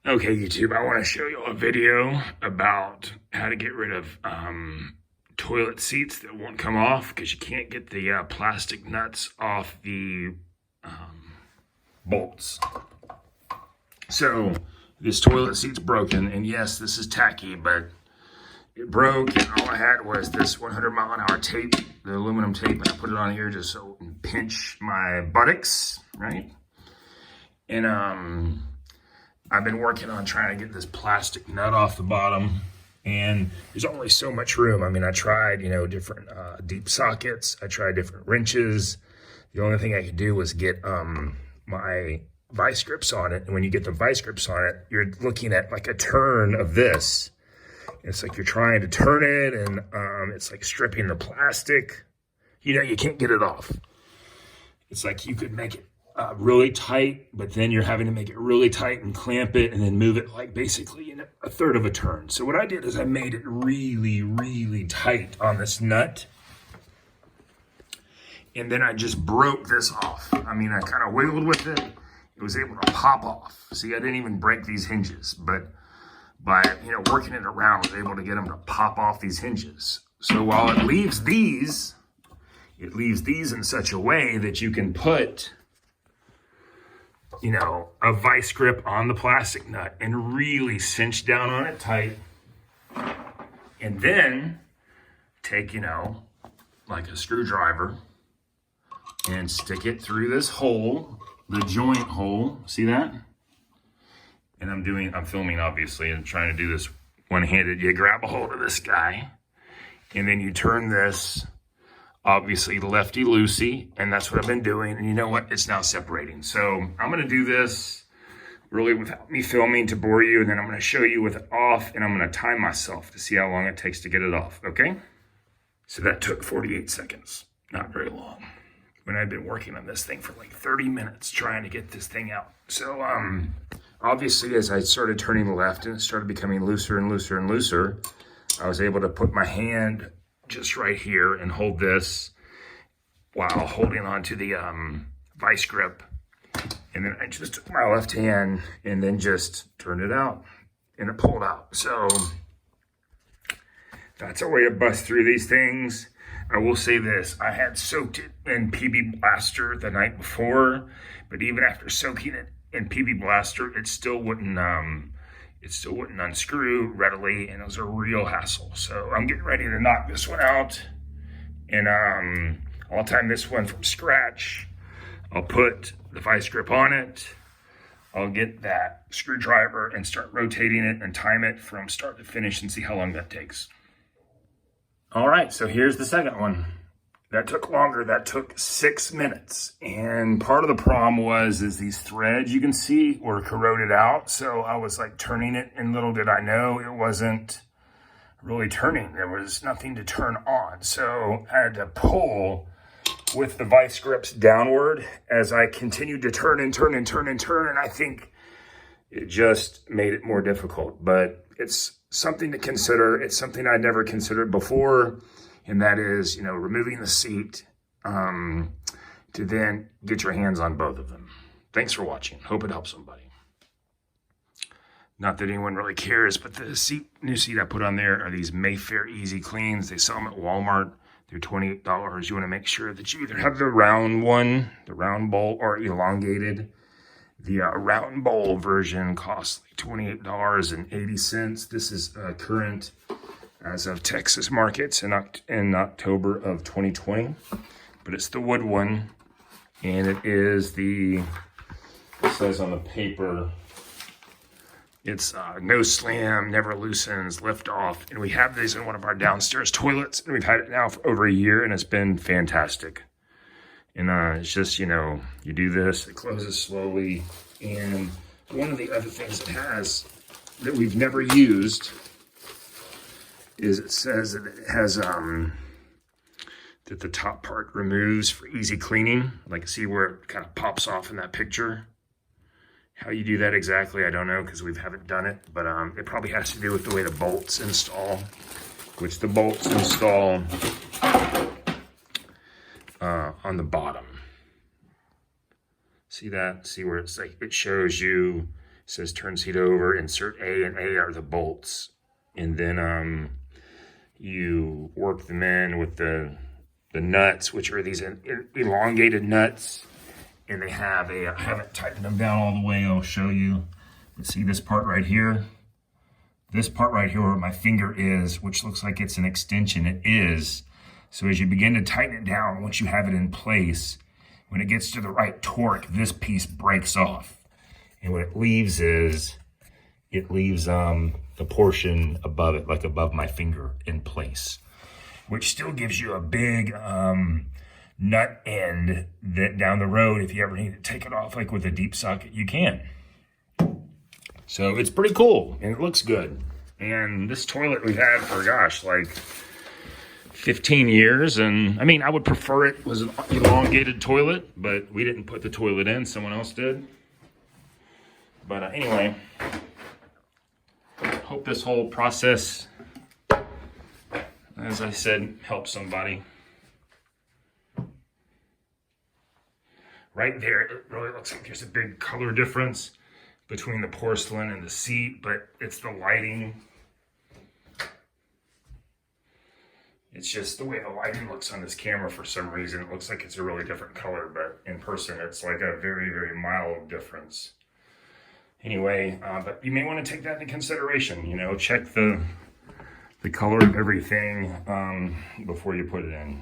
Okay, YouTube, I want to show you a video about how to get rid of toilet seats that won't come off because you can't get the plastic nuts off the bolts. So this toilet seat's broken, and yes, this is tacky, but it broke, and all I had was this 100-mile-an-hour tape, the aluminum tape, and I put it on here just so it can pinch my buttocks, right? And I've been working on trying to get this plastic nut off the bottom, and there's only so much room. I mean, I tried, different deep sockets. I tried different wrenches. The only thing I could do was get my vice grips on it. And when you get the vice grips on it, you're looking at like a turn of this. It's like you're trying to turn it, and it's like stripping the plastic. You can't get it off. It's like you could make it really tight, but then you're having to make it really tight and clamp it and then move it like basically a third of a turn. So what I did is I made it really, really tight on this nut. And then I just broke this off. I mean, I kind of wiggled with it. It was able to pop off. See, I didn't even break these hinges, but by, working it around, I was able to get them to pop off these hinges. So while it leaves these in such a way that you can put a vice grip on the plastic nut and really cinch down on it tight. And then take, like a screwdriver and stick it through this hole, the joint hole. See that? And I'm filming obviously and trying to do this one-handed. You grab a hold of this guy and then you turn this obviously lefty-loosey, and that's what I've been doing. And you know what? It's now separating. So I'm going to do this really without me filming to bore you, and then I'm going to show you with it off, and I'm going to time myself to see how long it takes to get it off, okay? So that took 48 seconds. Not very long. When I'd been working on this thing for like 30 minutes trying to get this thing out. So obviously as I started turning left and it started becoming looser and looser and looser, I was able to put my hand just right here and hold this while holding on to the vice grip. And then I just took my left hand and then just turned it out and it pulled out. So that's a way to bust through these things. I will say this, I had soaked it in PB Blaster the night before, but even after soaking it in PB Blaster, it still wouldn't unscrew readily, and it was a real hassle. So I'm getting ready to knock this one out, and I'll time this one from scratch. I'll put the vice grip on it. I'll get that screwdriver and start rotating it and time it from start to finish and see how long that takes. All right, so here's the second one. That took longer. That took 6 minutes. And part of the problem is these threads you can see were corroded out. So I was like turning it, and little did I know it wasn't really turning. There was nothing to turn on. So I had to pull with the vice grips downward as I continued to turn and turn and turn and turn. And I think it just made it more difficult. But it's something to consider. It's something I'd never considered before. And that is, removing the seat to then get your hands on both of them. Thanks for watching. Hope it helps somebody. Not that anyone really cares, but the new seat I put on there are these Mayfair Easy Cleans. They sell them at Walmart. They're $28. You want to make sure that you either have the round one, the round bowl, or elongated. The round bowl version costs like $28.80. This is current as of Texas markets in October of 2020. But it's the wood one, and it says on the paper, it's no slam, never loosens, lift off. And we have these in one of our downstairs toilets, and we've had it now for over a year, and it's been fantastic. And it's just, you do this, it closes slowly. And one of the other things it has that we've never used is it says that it has, that the top part removes for easy cleaning. Like, see where it kind of pops off in that picture? How you do that exactly, I don't know, because we haven't done it. But it probably has to do with the way the bolts install, which the bolts install on the bottom. See that? See where it's like, it shows you says turn seat over, insert A, and A are the bolts. And then you work them in with the nuts, which are these elongated nuts. And they have I haven't tightened them down all the way, I'll show you. But see this part right here? This part right here where my finger is, which looks like it's an extension, it is. So as you begin to tighten it down, once you have it in place, when it gets to the right torque, this piece breaks off. And what it leaves is, it leaves the portion above it, like above my finger, in place. Which still gives you a big nut end that down the road, if you ever need to take it off, like with a deep socket, you can. So it's pretty cool, and it looks good. And this toilet we've had for, gosh, like 15 years. And I mean, I would prefer it was an elongated toilet, but we didn't put the toilet in, someone else did. But anyway, hope this whole process, as I said, helps somebody. Right there, it really looks like there's a big color difference between the porcelain and the seat, but it's the lighting. It's just the way the lighting looks on this camera for some reason. It looks like it's a really different color, but in person it's like a very, very mild difference. Anyway, but you may want to take that into consideration, you know, check the color of everything before you put it in.